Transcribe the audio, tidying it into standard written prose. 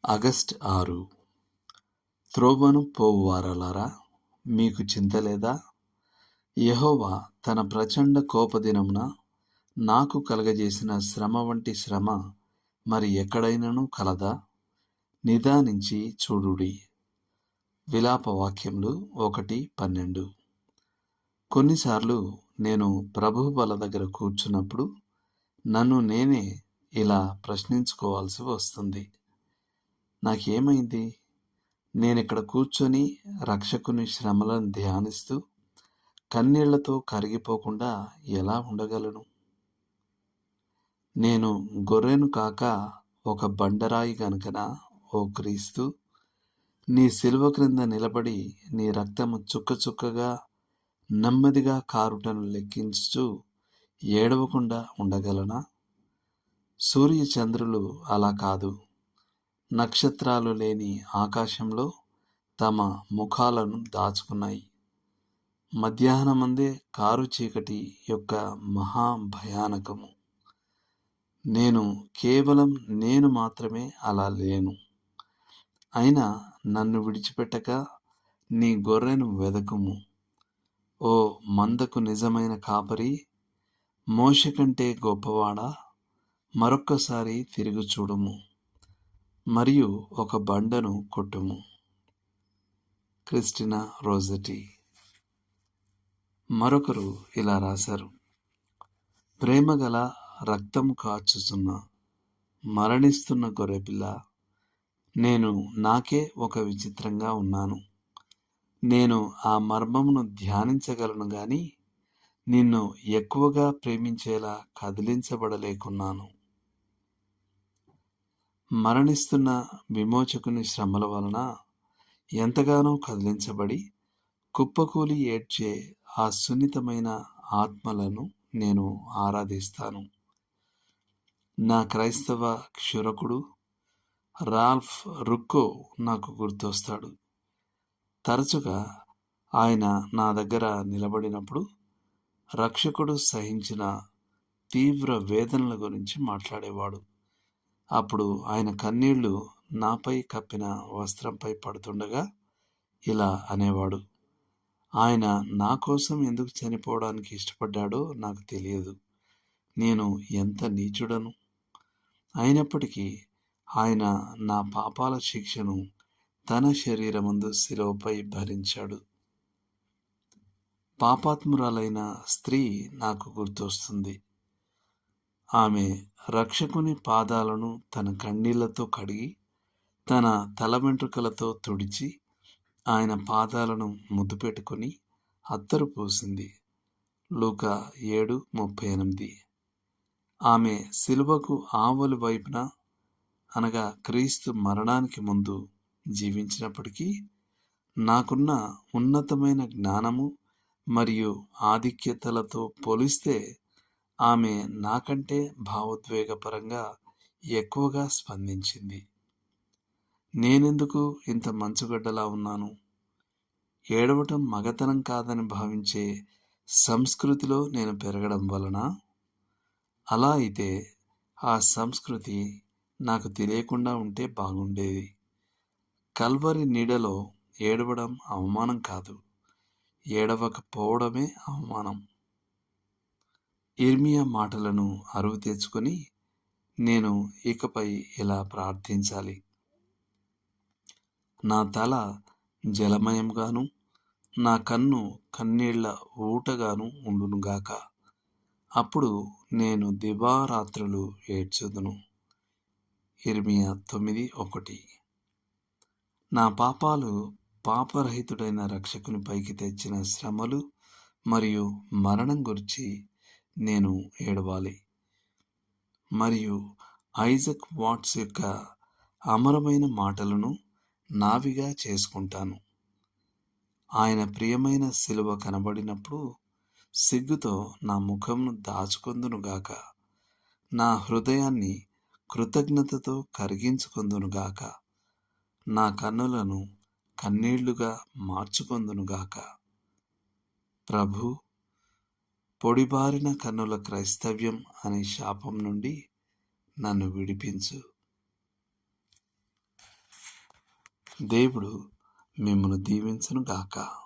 August 6. త్రోవను పోవువారలారా, మీకు చింతలేదా? యెహోవా తన ప్రచండ కోపదినమున నాకు కలగజేసిన శ్రమ వంటి శ్రమ మరి ఎక్కడైనను కలదా? నిదానించి చూడుడి. విలాపవాక్యములు 1:12. కొన్నిసార్లు నేను ప్రభువు బల్ల దగ్గర కూర్చున్నప్పుడు నన్ను నేనే ఇలా ప్రశ్నించుకోవాల్సి వస్తుంది. నాకేమైంది? నేనిక్కడ కూర్చొని రక్షకుని శ్రమలను ధ్యానిస్తూ కన్నీళ్లతో కరిగిపోకుండా ఎలా ఉండగలను? నేను గొర్రెను కాక ఒక బండరాయి గనుకనా? ఓ క్రీస్తు, నీ శిలువ క్రింద నిలబడి నీ రక్తము చుక్క చుక్కగా నెమ్మదిగా కారుటను లెక్కించుచు ఏడవకుండా ఉండగలనా? సూర్యచంద్రులు అలా కాదు. నక్షత్రాలు లేని ఆకాశంలో తమ ముఖాలను దాచుకున్నాయి. మధ్యాహ్నమందే కారు చీకటి యొక్క మహాభయానకము. కేవలం నేను మాత్రమే అలా లేను. అయినా నన్ను విడిచిపెట్టక నీ గొర్రెను వెదకుము. ఓ మందకు నిజమైన కాపరి, మోషే కంటే గొప్పవాడా, మరొక్కసారి తిరిగి చూడుము మరియు ఒక బండను కొట్టుము. క్రిస్టినా రోజెటీ. మరొకరు ఇలా రాశారు: ప్రేమగల రక్తము కాచుచున్న మరణిస్తున్న గొర్రెపిల్ల, నేను నాకే ఒక విచిత్రంగా ఉన్నాను. నేను ఆ మర్మమును ధ్యానించగలను గాని నిన్ను ఎక్కువగా ప్రేమించేలా కదిలించబడలేకున్నాను. మరణిస్తున్న విమోచకుని శ్రమల వలన ఎంతగానో కదిలించబడి కుప్పకూలి ఏడ్చే ఆ సున్నితమైన ఆత్మలను నేను ఆరాధిస్తాను. నా క్రైస్తవ క్షురకుడు రాల్ఫ్ రుక్కో నాకు గుర్తొస్తాడు. తరచుగా ఆయన నా దగ్గర నిలబడినప్పుడు రక్షకుడు సహించిన తీవ్ర వేదనల గురించి మాట్లాడేవాడు. అప్పుడు ఆయన కన్నీళ్లు నాపై కప్పిన వస్త్రంపై పడుతుండగా ఇలా అనేవాడు: ఆయన నా కోసం ఎందుకు చనిపోవడానికి ఇష్టపడ్డాడో నాకు తెలియదు. నేను ఎంత నీచుడను. అయినప్పటికీ ఆయన నా పాపాల శిక్షను తన శరీరమందు శిలువపై భరించాడు. పాపాత్మురాలైన స్త్రీ నాకు గుర్తొస్తుంది. ఆమె రక్షకుని పాదాలను తన కన్నీళ్లతో కడిగి తన తల వెంట్రుకలతో తుడిచి ఆయన పాదాలను ముద్దు పెట్టుకుని అత్తరు పూసింది. లూకా 7:38. ఆమె శిలువకు ఆవలి వైపున, అనగా క్రీస్తు మరణానికి ముందు జీవించినప్పటికీ నాకున్న ఉన్నతమైన జ్ఞానము మరియు ఆధిక్యతలతో పోలిస్తే ఆమె నాకంటే భావోద్వేగపరంగా ఎక్కువగా స్పందించింది. నేనెందుకు ఇంత మంచుగడ్డలా ఉన్నాను? ఏడవటం మగతనం కాదని భావించే సంస్కృతిలో నేను పెరగడం వలన? అలా అయితే ఆ సంస్కృతి నాకు తెలియకుండా ఉంటే బాగుండేది. కల్వరి నీడలో ఏడవడం అవమానం కాదు, ఏడవకపోవడమే అవమానం. ఇర్మియా మాటలను అరువు తెచ్చుకొని నేను ఇకపై ఇలా ప్రార్థించాలి: నా తల జలమయంగాను నా కన్ను కన్నీళ్ల ఊటగాను ఉండునుగాక. అప్పుడు నేను దివారాత్రులు ఏడ్చుదును. ఇర్మియా 9:1. నా పాపాలు పాపరహితుడైన రక్షకుని పైకి తెచ్చిన శ్రమలు మరియు మరణం గురించి నేను ఏడవాలి. మరియు ఐజక్ వాట్స్ యొక్క అమరమైన మాటలను నావిగా చేసుకుంటాను. ఆయన ప్రియమైన శిలువ కనబడినప్పుడు సిగ్గుతో నా ముఖంను దాచుకొందునుగాక. నా హృదయాన్ని కృతజ్ఞతతో కరిగించుకొందునుగాక. నా కన్నులను కన్నీళ్లుగా మార్చుకొందునుగాక. ప్రభు, పొడిబారిన కన్నుల క్రైస్తవ్యం అనే శాపం నుండి నన్ను విడిపించు. దేవుడు మిమ్మల్ని దీవించును గాక.